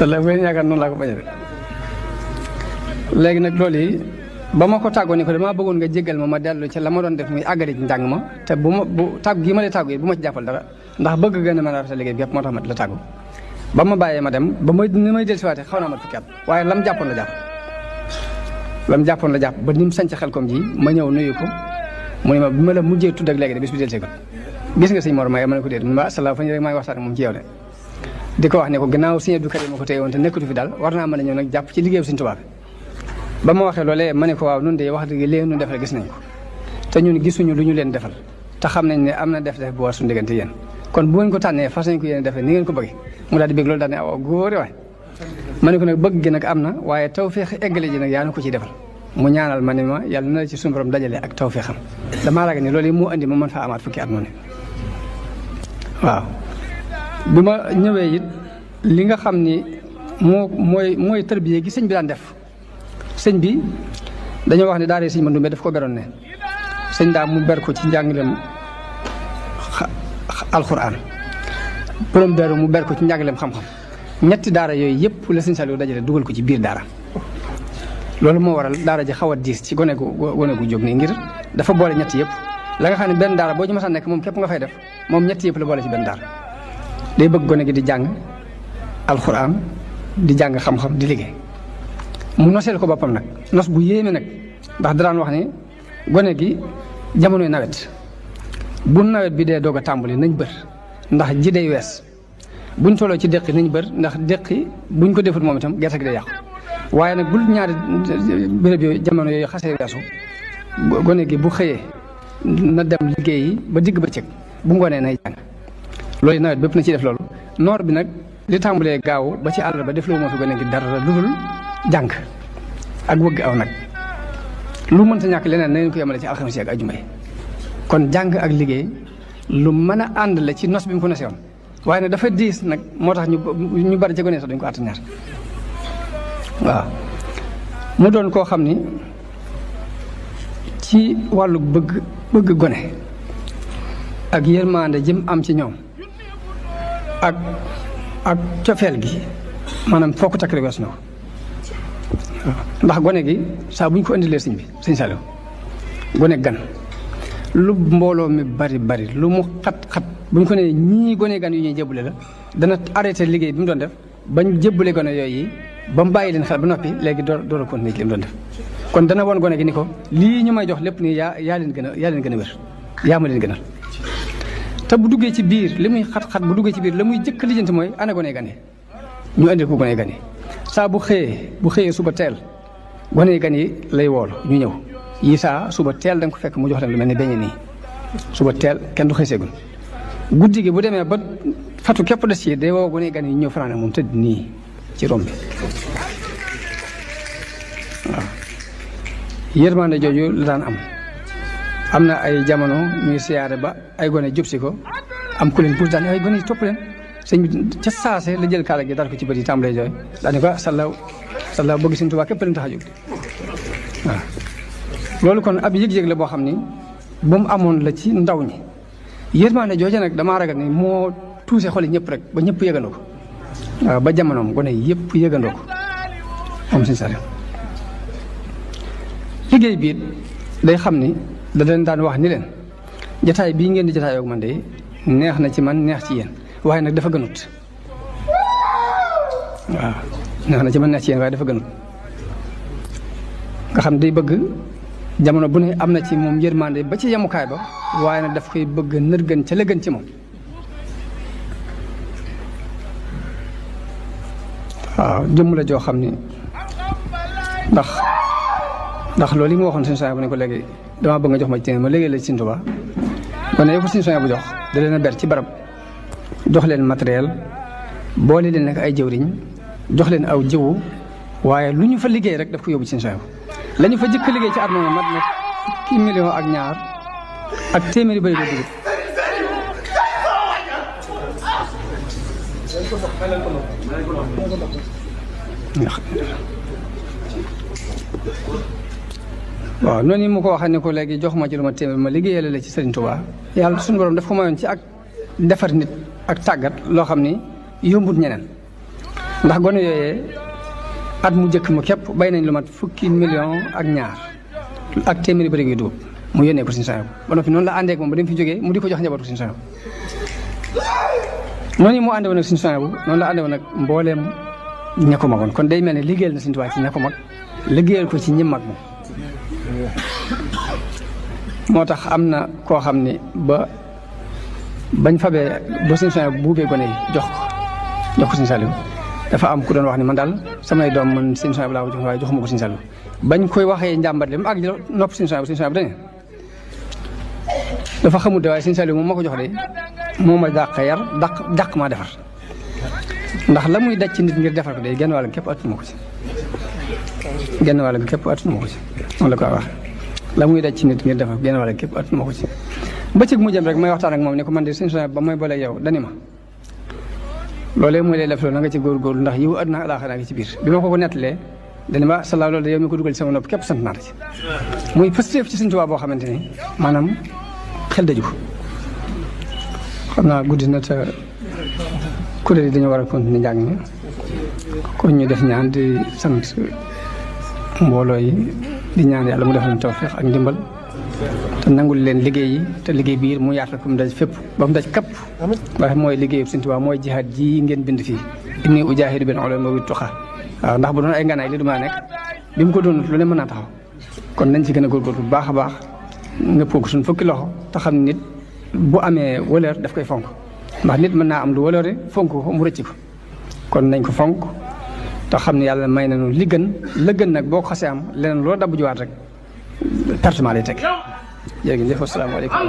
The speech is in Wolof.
la bu yaakaar noonu laa ko bañee léegi nag loolu yi ba ma ko tàggoo ni ko damaa bëggoon nga jéggal ma dellu ci la ma doon def muy àggale ci njàng ma te bu tàggu gi ma lay tàggu yi bu ma ci jàppal dara ndax bëgg gën a mën a rafetal liggéey bi yëpp moo tax ma la tàggu ba ma bàyyee ma dem ba ni may dellusiwaatee xaw naa mat fukki at waaye lam jàppoon la jàpp ba ni mu sañc xel kom ji ma ñëw nuyu ko mu ne ma bi ma la mujjee tudd ak léegi de bis bi delluseegul gis nga sëñ Mor Maye ma ne ko déet ma asalaam fa ñu rek maa ngi waxtaan moom ci yow de di ko wax ne ko gannaaw sëñ Abdou Karim ma ko téye woon te nekkatu fi daal war naa mën a ñëw nag jàpp ci liggéeyu sëñ Tuubaa ba ma waxee loolee ma ne ko waaw nun de wax dëgg léegi nun defal gis nañ ko te ñun gisuñu lu ñu leen defal te xam nañ ne am na def bu war suñu diggante yéen kon bu ngeen ko tànnee fas nañ ko yéen defee ni ngeen ko bëggee mu daal di bëgg loolu daal ne aw góore waay ma ne ko nag bëgg gi nag am na waaye tawfeex eggale ji nag yaa na ko ciy defal mu ñaanal ma ne ma yàlla na la ci suñu borom dajale ak tawfeexam damaa ragal ni loolu yi moo andi ma mën faa amaat fukki at noonu waaw bi ma ñëwee it li nga xam ni mooy tërbiye gi sëñ bi daan def sëñ bi dañoo wax ne daara sëñ Mandumbe daf ko beroon ne sëñ daa mu ber ko ci njàngaleem alxuraan borom daara mu ber ko ci njàngaleem xam-xam ñetti daara yooyu yëpp la sëñ Saliou dajale dugal ko ci biir daara loolu moo waral daara ji xaw a diis ci gone gu jóg nii ngir dafa boole ñetti yëpp la nga xam ne benn daara boo ci mësaan nekk moom képp nga fay def moom ñetti yëpp la boole ci benn daara day bëgg gone gi di jàng alxuraan di jàng xam-xam di liggéey mu noseel ko boppam nag nos bu yéeme nag ndax daraan wax ne gone gi jamonoy nawet bu nawet bi dee doog a tàmbali nañ bër ndax ji day wees buñ tolloo ci déqi nañ bër ndax déqi buñ ko defut moom itam gerte gi day yàqu waaye nag bul ñaari béréb yooyu jamono yooyu xasee weesu gone gi bu xëyee na dem liggéeyi ba digg bëccëg bu ngoonee nay jàng loolu nawet bépp na ci def loolu noor bi nag li tàmbalee gaaw ba ci àllarba def loo moo fi gone gi dara lu dul jàng ak wëgg aw nag lu mënta ñàkk leneen na ngeen ko yemale ci alxames yi ak ajuma yi kon jàng ak liggéey lu mën a ànd la ci nos bi mu ko nosewoon waaye nag dafa diis nag moo tax ñu bari ci gone sax duñ ko àtt ñaar waaw mu doon koo xam ni ci wàllu bëgg gone ak yërmande jëm am ci ñoom ak cofeel gi maanaam foo ko takk rek weesu na ko ndax gone gi saa bu ñu ko indilee sëñ bi sëñ Saliou gone gan lu mbooloo mi bari lu mu xat bu ñu ko nee ñii gone gan yu ñuy jébbale la dana arrêté liggéey bi mu doon def bañ jébbale gone yooyu ba mu bàyyi leen xel ba noppi léegi door a continuer ci li mu doon def kon dana woon gone gi ni ko lii ñu may jox lépp nii yaa leen gën a wér yaa ma leen gënal te bu duggee ci biir li muy xat-xat bu duggee ci biir la muy jëkk lijjanti mooy ana gone gan yi ñu indil ko gone gan yi saa bu xëyee suba teel gone gan yi lay woolu ñu ñëw yi saa suba teel da nga ko fekk mu jox leen lu mel ni beñe nii suba teel kenn du xëy seegul guddi gi bu demee ba fatu képp des ci day woo gone gan yi ñëw fanaan ak moom tëdd nii ci romb bi waaw yërmande jooju la daan am na ay jamono ñuy siyaare ba ay gone jub si ko am ku leen puus daan ay gone yi topp leen sëñ bi ca saase la jël kaala gi dal ko ci bët yi tàmbalee jooy daane ko sallaaw bëgg sëñ Tuubaa képp leen tax a jóg waaw loolu kon ab yëg-yëg la boo xam ni bu mu amoon la ci ndaw ñi yërmande jooju nag damaa ragal ni moo tuuse xoli ñëpp rek ba ñëpp yëgandoo ko waaw ba jamonoom gone yëpp yëgandoo ko am sëñ Saliou liggéey bi day xam ni da leen daan wax ni leen jataay bii ngeen di jataay ak man de neex na ci man neex ci yéen waaye nag dafa gënut waaw neex na ci man neex ci yéen waaye dafa gënut nga xam day bëgg jamono bu ne am na ci moom yërmande ba ci yemukaay ba waaye nag daf koy bëgg nërgën ca la gën ci moom waaw jëmm la joo xam ni ndax loolu yi mu waxoon suñu soxna bu ne ko léegi damaa bëgg nga jox ma ci ma léegi la ci Sëñ Tuubaa kon yow ko suñu soxna bu jox da leen a ber ci barab jox leen matériel boole leen nag ay jëwriñ jox leen aw jiwu waaye lu ñu fa liggéey rek daf ko yóbbu ci Sëñ soxna la ñu fa jëkk liggéey ci at moom mat na fukki million ak ñaar ak téeméeri bëri ba dugub waaw noonu mu ko waxee ne ko léegi jox ma ci lu ma téeméer ma liggéeyal la ci Sëriñ Tuubaa yàlla suñu borom daf ko mayoon ci ak defar nit ak tàggat loo xam ni yombut ñeneen ndax gone yooyee at mu njëkk mu képp bay nañ lu mat fukki million ak ñaar ak téeméeri bëri ngi dugub mu yónnee ko Sëriñ Souhaïbou ba noppi noonu la àndee ak moom ba dem fi jógee mu di ko jox njabootu Sëriñ Souhaïbou noonu mu àndewoon ak Sëriñ Souhaïbou noonu la àndewoon ak mbooleem ña ko magoon kon day mel ne liggéeyal na Sëriñ Tuubaa ci ña ko mag liggéeyal ko ci ñi mag moom moo tax am na koo xam ne bañ fabee ba Sëriñ Souhaïbou buubee gone yi jox ko Sëriñ Saliou dafa am ku doon wax ni man daal samay doom man Sëriñ Souhaïbou laa ko jox waaye joxuma ko Sëriñ Saliou bañ koy waxee njàmbat li mu àgg nopp Sëriñ Souhaïbou dañu dafa xamul de waaye Sëriñ Saliou moom ma ko jox de moo ma dàq yar dàq maa defar ndax la muy daj ci nit ngir defar ko de genn wàll képp attuma ko ci genn wàll gi képp attuma ko ci moom la ko wax la muy daj ci nit ngir defar genn wàll képp attuma ko ci bëccëg mu jëm rek may waxtaan ak moom ne ko man de Sëriñ Souhaïbou ba may booleeg yow dani ma loolee mooy lay def loolu na nga ci góorgóorlu ndax yiw àdduna ak àllaaxira ngi ci biir bi ma ko nettalee dani ma salaaw loolu de yow mi ko dugal ci sama nopp képp sant naa la ci muy pësteef ci Sëriñ Tuubaa boo xamante ni maanaam xel daju xam naa guddi na te kuréel yi dañoo war a continuer njàng mi kon ñu def ñaan di sant mbooloo yi di ñaan yàlla mu def leen tawfeex ak ndimbal te nangul leen liggéey yi te liggéey biir mu yaatal ko mu daj fépp ba mu daj kapp ndax mooy liggéeyu Sëriñ Tuubaa mooy jihaad ji ngeen bind fii inni ujaahidu bil ulumi wa tuqaa waaw ndax bu doon ay nganaay li du ma nekk bi mu ko doon lu ne mën naa taxaw kon nañ ci gën a góorgóorlu bu baax a baax nga ko suñ fukki loxo te xam nit bu amee wëlër daf koy fonk ndax nit mën naa am lu wëlëre fonk ko mu rëcc ko kon nañ ko fonk te xam ne yàlla may nañu li gën la gën nag boo ko xasee am leneen loo dabb juwaat rek pertement lay teg jërëjëf asalaamaaleykum